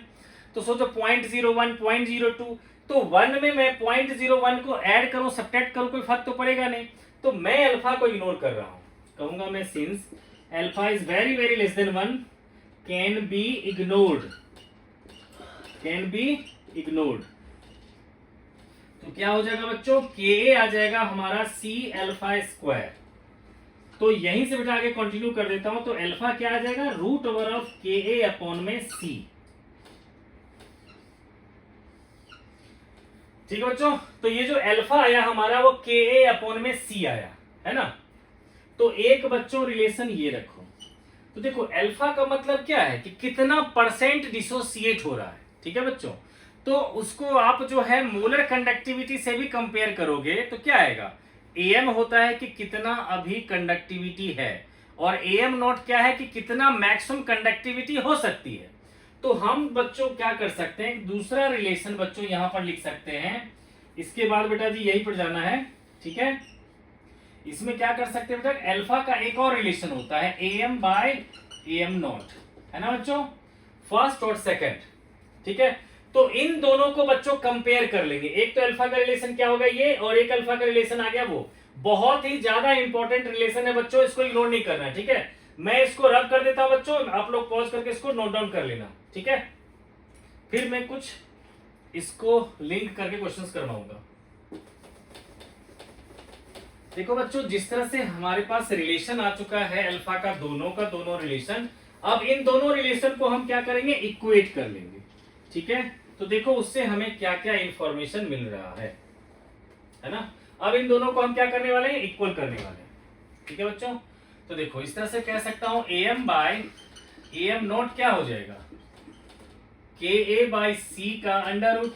तो सोचो 0.01, 0.02, तो 1 में मैं 0.01 को ऐड करूं, सब्ट्रैक्ट करूं, कोई फर्क तो पड़ेगा नहीं। तो मैं अल्फा को इग्नोर कर रहा हूं, कहूंगा मैं since alpha is very very less than 1 can be ignored, can be ignored. तो क्या हो जाएगा बच्चों, Ka आ जाएगा हमारा C अल्फा स्क्वायर। तो यहीं से बेटा आगे कंटिन्यू कर देता हूं, तो अल्फा क्या आ जाएगा, root over of Ka upon में C। ठीक है बच्चों, तो ये जो अल्फा आया हमारा वो Ka अपॉन में C आया, है ना। तो एक बच्चों रिलेशन ये रखो, तो देखो अल्फा का मतलब क्या है कि कितना परसेंट डिसोसिएट हो रहा है। ठीक है बच्चों, तो उसको आप जो है मोलर कंडक्टिविटी से भी कंपेयर करोगे तो क्या आएगा, Am होता है कि कितना अभी कंडक्टिविटी है, और Am नॉट क्या है कि कितना मैक्सिमम कंडक्टिविटी हो सकती है। तो हम बच्चों क्या कर सकते हैं, दूसरा रिलेशन बच्चों यहां पर लिख सकते हैं। इसके बाद बेटा जी यहीं पर जाना है, ठीक है। इसमें क्या कर सकते हैं बेटा, अल्फा का एक और रिलेशन होता है AM बाय AM नॉट, है ना बच्चों, फर्स्ट और सेकंड, ठीक है। तो इन दोनों को बच्चों कंपेयर कर लेंगे, एक तो अल्फा का रिलेशन क्या होगा ये, और एक अल्फा का रिलेशन आ गया वो, बहुत ही ज्यादा इंपॉर्टेंट रिलेशन है बच्चों, इसको इग्नोर नहीं करना है, ठीक है। मैं इसको रब कर देता हूं बच्चों, आप लोग पॉज करके इसको नोट डाउन कर लेना, ठीक है। फिर मैं कुछ इसको लिंक करके क्वेश्चंस करवाऊंगा। देखो बच्चों, जिस तरह से हमारे पास रिलेशन आ चुका है अल्फा का दोनों रिलेशन, अब इन दोनों रिलेशन को हम क्या करेंगे, इक्वेट कर लेंगे, ठीक है। तो देखो उससे हमें क्या क्या इंफॉर्मेशन मिल रहा है ना। अब इन दोनों को हम क्या करने वाले हैं, इक्वल करने वाले हैं, ठीक है बच्चों। तो देखो इस तरह से कह सकता हूं AM बाय AM नॉट क्या हो जाएगा, KA बाय C का अंडर रूट,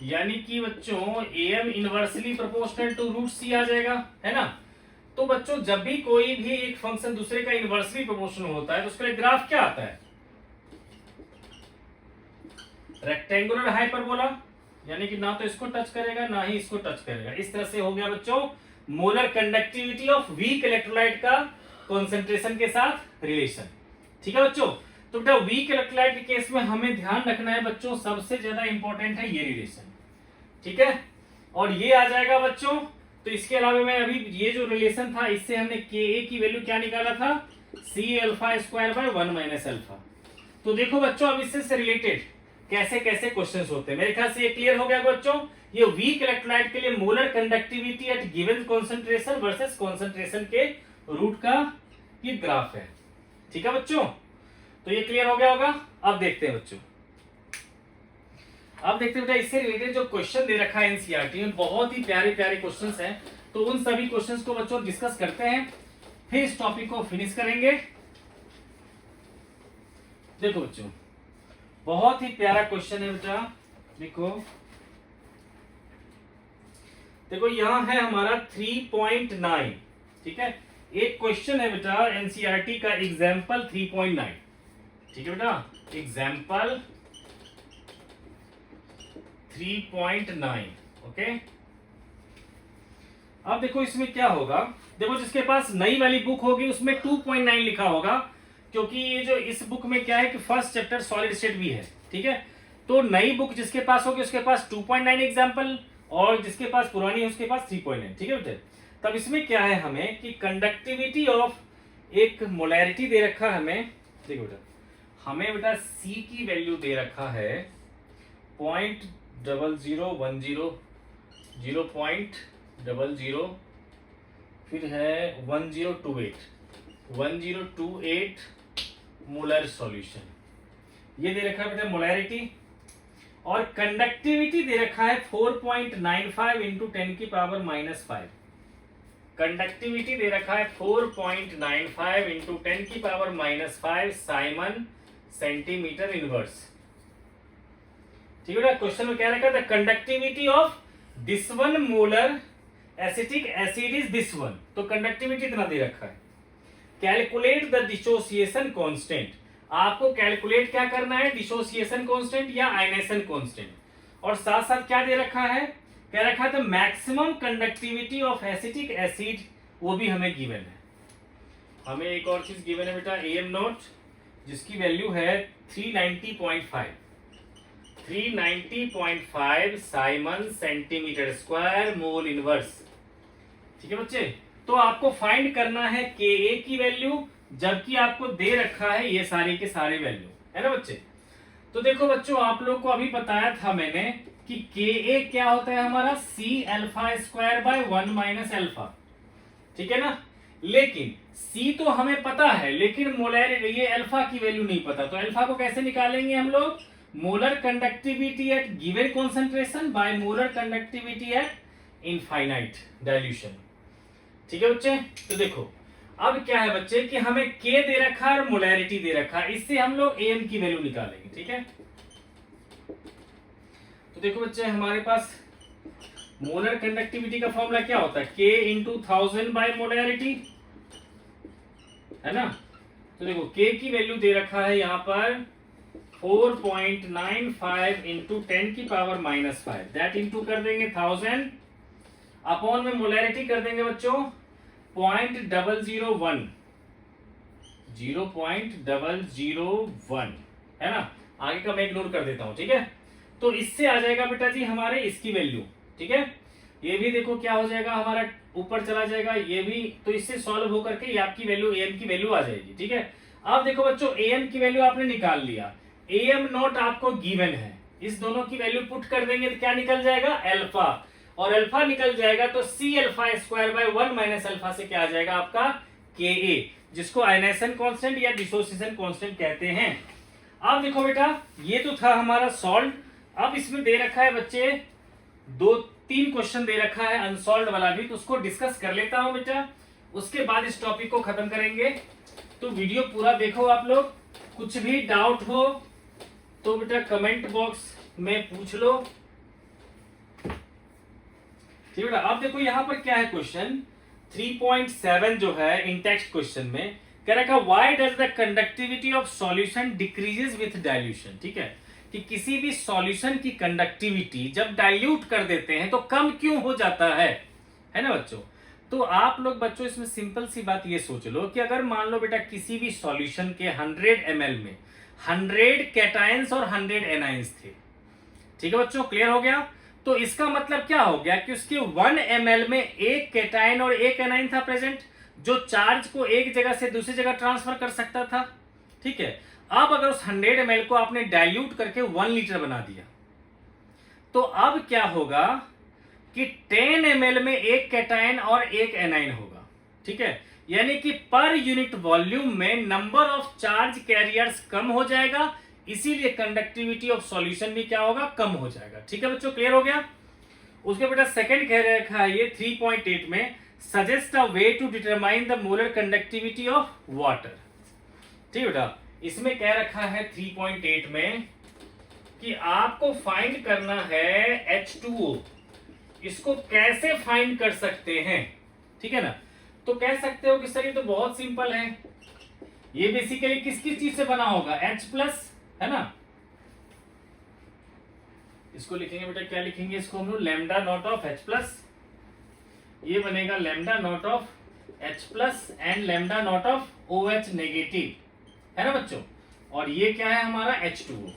यानी कि बच्चों AM inversely proportional to root C आ जाएगा, है ना। तो बच्चों जब भी कोई भी एक फंक्शन दूसरे का इनवर्सली प्रोपोर्शनल होता है तो उसके लिए ग्राफ क्या आता है, रेक्टेंगुलर हाइपरबोला, यानी कि ना तो इसको टच करेगा ना ही इसको टच करेगा। इस तरह से हो गया बच्चों molar conductivity of weak electrolyte का कॉन्सेंट्रेशन के साथ रिलेशन, ठीक है बच्चों। तो बेटा वीक इलेक्ट्रोलाइट के केस में हमें ध्यान रखना है बच्चों, सबसे ज्यादा इंपॉर्टेंट है ये रिलेशन, ठीक है। और ये आ जाएगा बच्चों, तो इसके अलावा मैं अभी ये जो रिलेशन था इससे हमने KA की वैल्यू क्या निकाला था, C alpha square by 1 minus alpha. तो देखो बच्चों अब इससे रिलेटेड कैसे कैसे क्वेश्चंस होते हैं, मेरे ख्याल से ये क्लियर हो गया बच्चों। ये वीक इलेक्ट्रोलाइट के लिए molar conductivity eight given concentration versus concentration के रूट का ये ग्राफ है, ठीक है बच्चों। तो ये क्लियर हो गया होगा। अब देखते हैं बच्चों, अब देखते हैं बेटा इससे रिलेटेड जो क्वेश्चन दे रखा है एनसीईआरटी में, बहुत ही प्यारे प्यारे क्वेश्चंस हैं। तो उन सभी क्वेश्चंस को बच्चों डिस्कस करते हैं, फिर इस टॉपिक को फिनिश करेंगे। देखो बच्चों बहुत ही प्यारा क्वेश्चन है बेटा, देखो यहां है हमारा 3.9, ठीक है। एक क्वेश्चन है बेटा एनसीईआरटी का एग्जाम्पल 3.9, ठीक है बेटा, एग्जाम्पल 3.9, ओके। अब देखो इसमें क्या होगा, देखो जिसके पास नई वाली बुक होगी उसमें 2.9 लिखा होगा, क्योंकि ये जो इस बुक में क्या है कि फर्स्ट चैप्टर सॉलिड स्टेट भी है, ठीक है। तो नई बुक जिसके पास होगी उसके पास 2.9 एग्जाम्पल, और जिसके पास पुरानी है उसके पास 3.9, ठीक है बेटा। तब इसमें क्या है हमें कि कंडक्टिविटी ऑफ एक मोलैरिटी दे रखा है हमें, देखो बेटा हमें बेटा C की वैल्यू दे रखा है 0.0010, 0.00, फिर है 1028 मोलर सॉल्यूशन, ये दे रखा है बेटा मोलैरिटी, और कंडक्टिविटी दे रखा है 4.95 इंटू 10 की पावर -5, कंडक्टिविटी दे रखा है 4.95 इंटू 10 की पावर -5 साइमन सेंटीमीटर इनवर्स, ठीक है। क्वेश्चन में क्या रखा था, conductivity of this one molar acetic acid is this one, तो कंडक्टिविटी इतना दे रखा है। कैलकुलेट द डिसोसिएशन कांस्टेंट, आपको कैलकुलेट क्या करना है, डिसोसिएशन कांस्टेंट या आयनेशन कांस्टेंट, और साथ साथ क्या दे रखा है, क्या रखा था maximum conductivity of acetic acid, वो भी हमें गिवन है। हमें एक और चीज गिवन है बेटा AM नॉट, जिसकी वैल्यू है 390.5 Simon centimetre square mole inverse, ठीक है बच्चे। तो आपको फाइंड करना है KA की वैल्यू, जबकि आपको दे रखा है ये सारे के सारे वैल्यू, है ना बच्चे। तो देखो बच्चों आप लोग को अभी बताया था मैंने कि KA क्या होता है हमारा, C alpha square by 1 minus alpha, ठीक है ना। लेकिन C तो हमें पता है, लेकिन मोलर ये अल्फा की वैल्यू नहीं पता, तो अल्फा को कैसे निकालेंगे हम लोग, molar conductivity eight given concentration by molar conductivity eight infinite dilution, ठीक है बच्चे। तो देखो अब क्या है बच्चे कि हमें K दे रखा है और मोलैरिटी दे रखा है, इससे हम लोग AM की वैल्यू निकालेंगे, ठीक है। तो देखो बच्चे हमारे पास मोलर कंडक्टिविटी का फॉर्मूला क्या होता है, K इंटू 1000 बाय मोलैरिटी, है ना। तो देखो K की वैल्यू दे रखा है यहाँ पर 4.95 इंटू 10 की पावर -5, दैट इंटू कर देंगे 1000, अपॉन में मोलैरिटी कर देंगे बच्चों 0.001, 0.001 है ना, आगे का मैं इग्नोर कर देता हूं, ठीक है। तो इससे आ जाएगा बेटा जी हमारे इसकी वैल्यू, ठीक है। ये भी देखो क्या हो जाएगा हमारा, ऊपर चला जाएगा ये भी, तो इससे सॉल्व होकर के ये आपकी वैल्यू एम की वैल्यू आ जाएगी, ठीक है। अब देखो बच्चों एम की वैल्यू आपने निकाल लिया, एम नॉट आपको गिवन है, इस दोनों की वैल्यू पुट कर देंगे तो क्या निकल जाएगा अल्फा, और अल्फा निकल जाएगा तो C alpha square by 1 minus alpha से क्या आ जाएगा आपका के ए, जिसको आयनाइजेशन कांस्टेंट या डिसोसिएशन कांस्टेंट कहते हैं। अब देखो बेटा ये तो था हमारा सॉल्व, अब इसमें दे रखा है बच्चे 2-3 क्वेश्चन दे रखा है अनसॉल्व वाला भी, तो उसको डिस्कस कर लेता हूं बेटा, उसके बाद इस टॉपिक को खत्म करेंगे। तो वीडियो पूरा देखो आप लोग, कुछ भी डाउट हो तो बेटा कमेंट बॉक्स में पूछ लो, ठीक बेटा। अब देखो यहाँ पर क्या है क्वेश्चन 3.7 जो है इन टेक्स्ट क्वेश्चन में कह रखा why does the conductivity of solution decreases with dilution, ठीक है, कि किसी भी सॉल्यूशन की कंडक्टिविटी जब डाइल्यूट कर देते हैं तो कम क्यों हो जाता है ना बच्चों। तो आप लोग बच्चों इसमें सिंपल सी बात ये सोच लो कि अगर मान लो बेटा किसी भी सॉल्यूशन के 100 ml में 100 कैटायंस और 100 एनाइंस थे, ठीक है बच्चों, क्लियर हो गया। तो इसका मतलब क्या हो गया कि उसके 1 ml में एक कैटायन और एक एनाइन था प्रेजेंट, जो चार्ज को एक जगह से दूसरी जगह ट्रांसफर कर सकता था, ठीक है। अब अगर उस 100 ml को आपने डाइल्यूट करके 1 लीटर बना दिया, तो अब क्या होगा कि 10 ml में एक कैटायन और एक एनाइन होगा, ठीक है, यानी कि पर यूनिट वॉल्यूम में नंबर ऑफ चार्ज कैरियर्स कम हो जाएगा, इसीलिए कंडक्टिविटी ऑफ सॉल्यूशन भी क्या होगा, कम हो जाएगा, ठीक है बच्चों, क्लियर हो गया। उसके बेटा सेकंड कह रखा है ये 3.8 में suggest a way to determine the molar conductivity of water, ठीक बेटा। इसमें कह रखा है 3.8 में कि आपको फाइंड करना है H2O, इसको कैसे फाइंड कर सकते हैं, ठीक है ना। तो कह सकते हो कि सर ये तो बहुत सिंपल है, ये बेसिकली किस किस चीज से बना होगा, H प्लस है ना, इसको लिखेंगे बेटा, क्या लिखेंगे इसको हम लोग, lambda naught of H plus, ये बनेगा lambda naught of H plus and lambda naught of OH negative, है ना बच्चों। और ये क्या है हमारा H2O,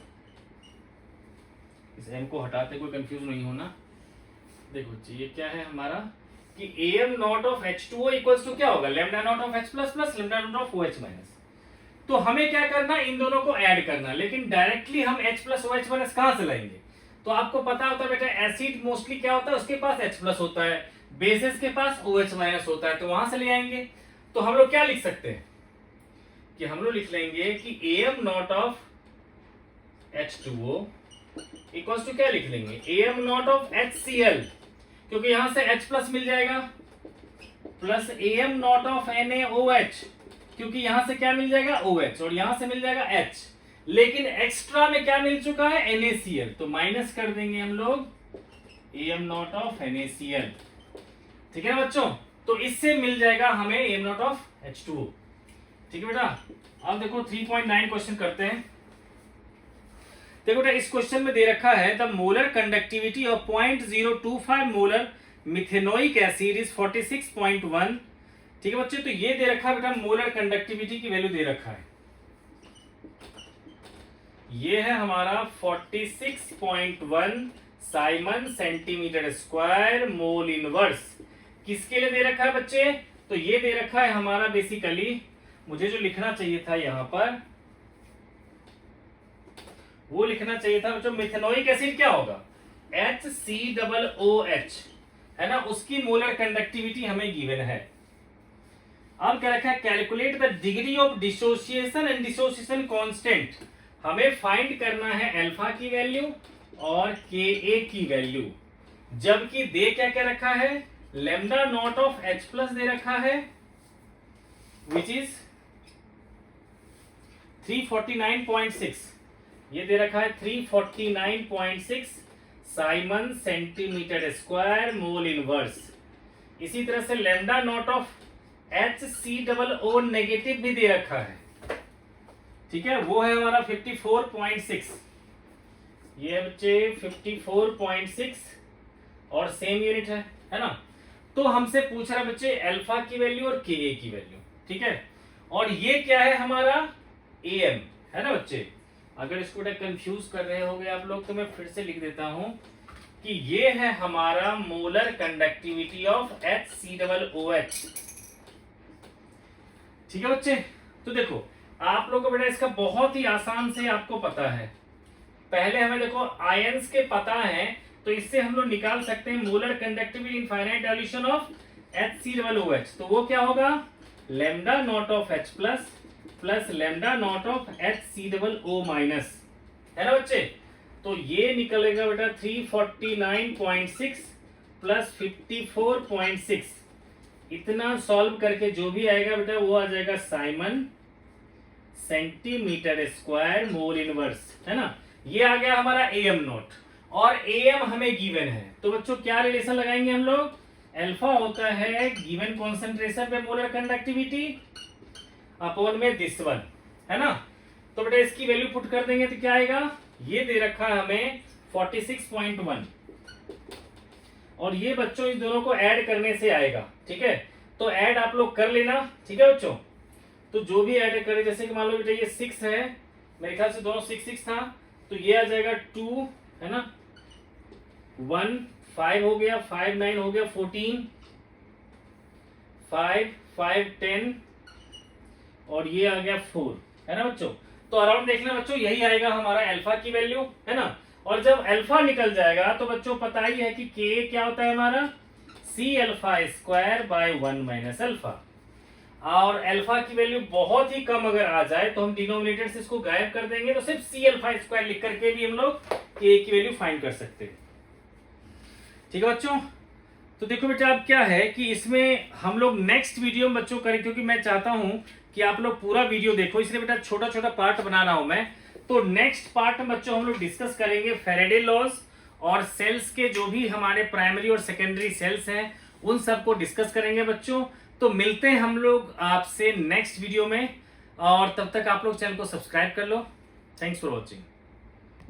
इस M को हटाते कोई कंफ्यूज नहीं होना। देखो जी ये क्या है हमारा कि AM not of H2O equals to क्या होगा, lambda not of H plus plus lambda not of OH minus. तो हमें क्या करना, इन दोनों को ऐड करना, लेकिन डायरेक्टली हम H प्लस OH माइनस कहां से लाएंगे। तो आपको पता होता है बेटा एसिड मोस्टली क्या होता है, उसके पास H प्लस होता है, बेसिस के पास OH माइनस होता है, तो वहां से ले आएंगे। तो हम लोग क्या लिख सकते हैं कि हम लोग लिख लेंगे कि AM not of H2O equals to क्या लिख लेंगे, AM नॉट ऑफ HCl, क्योंकि यहां से H प्लस मिल जाएगा, plus AM not of NaOH, क्योंकि यहां से क्या मिल जाएगा OH, और यहां से मिल जाएगा H, लेकिन एक्स्ट्रा में क्या मिल चुका है NaCl, तो माइनस कर देंगे हम लोग AM नॉट ऑफ NaCl, ठीक है बच्चों। तो इससे मिल जाएगा हमें AM नॉट ऑफ H2O, ठीक है बेटा। अब देखो 3.9 क्वेश्चन करते हैं। देखो बेटा इस क्वेश्चन में दे रखा है the molar conductivity of 0.025 molar methanoic acid is 46.1, ठीक है बच्चे। तो ये दे रखा है बेटा मोलर कंडक्टिविटी की वैल्यू दे रखा है, ये है हमारा 46.1 Simon centimetre square mole inverse. किसके लिए दे रखा है बच्चे, तो ये दे रखा है हमारा बेसिकली, मुझे जो लिखना चाहिए था यहां पर वो लिखना चाहिए था बच्चों, मिथेनोइक एसिड क्या होगा HCOOH, है ना, उसकी मोलर कंडक्टिविटी हमें गिवन है। अब क्या रखा है calculate the degree of dissociation and dissociation constant, हमें फाइंड करना है अल्फा की वैल्यू और Ka की वैल्यू, जबकि दे क्या क्या रखा है, lambda not of H plus दे रखा है विच इज 349.6, ये दे रखा है 349.6 Simon centimetre square mole inverse. इसी तरह से lambda naught of HCOO negative भी दे रखा है, ठीक है, वो है हमारा 54.6, ये बच्चे 54.6 और सेम यूनिट है ना। तो हमसे पूछ रहा है बच्चे अल्फा की वैल्यू और के की वैल्यू, ठीक है। और ये क्या है हमारा एम, है ना बच्चे। अगर इसको कंफ्यूज कर रहे होगे आप लोग तो मैं फिर से लिख देता हूं कि ये है हमारा मोलर कंडक्टिविटी ऑफ HCOOH, ठीक है बच्चे। तो देखो आप लोग को बेटा इसका बहुत ही आसान से आपको पता है, पहले हमें देखो आयंस के पता है तो इससे हम लोग निकाल सकते हैं molar conductivity in finite dilution of HCOOH। तो वो क्या होगा lambda not of H plus plus lambda not of HCOO minus, है ना बच्चे। तो ये निकलेगा बेटा 349.6 प्लस 54.6। इतना सॉल्व करके जो भी आएगा बेटा वो आ जाएगा Simon centimetre square mole inverse, है ना। ये आ गया हमारा एम नोट और एम हमें गिवन है। तो बच्चों क्या रिलेशन लगाएंगे हम लोग, अल्फा होता है गिवन कॉन्सेंट्रेशन पे मोलर कंडक्टिविटी अपॉन में दिस वन, है ना। तो बेटा इसकी वैल्यू पुट कर देंगे तो क्या आएगा, ये दे रखा है हमें 46.1 और ये बच्चों इन दोनों को ऐड करने से आएगा, ठीक है। तो ऐड आप लोग कर लेना, ठीक है बच्चों। तो जो भी ऐड करे, जैसे कि मान लो बेटा ये 6 है, मेरे ख्याल से दोनों 6 था, तो ये आ जाएगा 2, है ना, 1 5 हो गया, 5 9 हो गया, 14 5 5 10 और ये आ गया 4, है ना बच्चों। तो अराउंड देखना बच्चों यही आएगा हमारा अल्फा की वैल्यू, है ना। और जब अल्फा निकल जाएगा तो बच्चों पता ही है कि के क्या होता है हमारा C alpha square by 1 minus alpha. और अल्फा की वैल्यू बहुत ही कम अगर आ जाए तो हम डिनोमिनेटर से इसको गायब कर देंगे, तो सिर्फ सी अल्फा स्क्वायर लिख करके भी हम लोग के की वैल्यू फाइंड कर सकते हैं, ठीक है बच्चों। तो देखो बेटा अब क्या है कि इसमें हम लोग नेक्स्ट वीडियो में बच्चों करें, क्योंकि मैं चाहता हूं कि आप लोग पूरा वीडियो देखो, इसलिए बेटा छोटा छोटा पार्ट बना रहा हूं मैं। तो नेक्स्ट पार्ट में बच्चों हम लोग डिस्कस करेंगे फैराडे लॉज और सेल्स के जो भी हमारे प्राइमरी और सेकेंडरी सेल्स हैं उन सबको डिस्कस करेंगे बच्चों। तो मिलते हैं हम लोग आपसे नेक्स्ट वीडियो में, और तब तक आप लोग चैनल को सब्सक्राइब कर लो। Thanks for watching.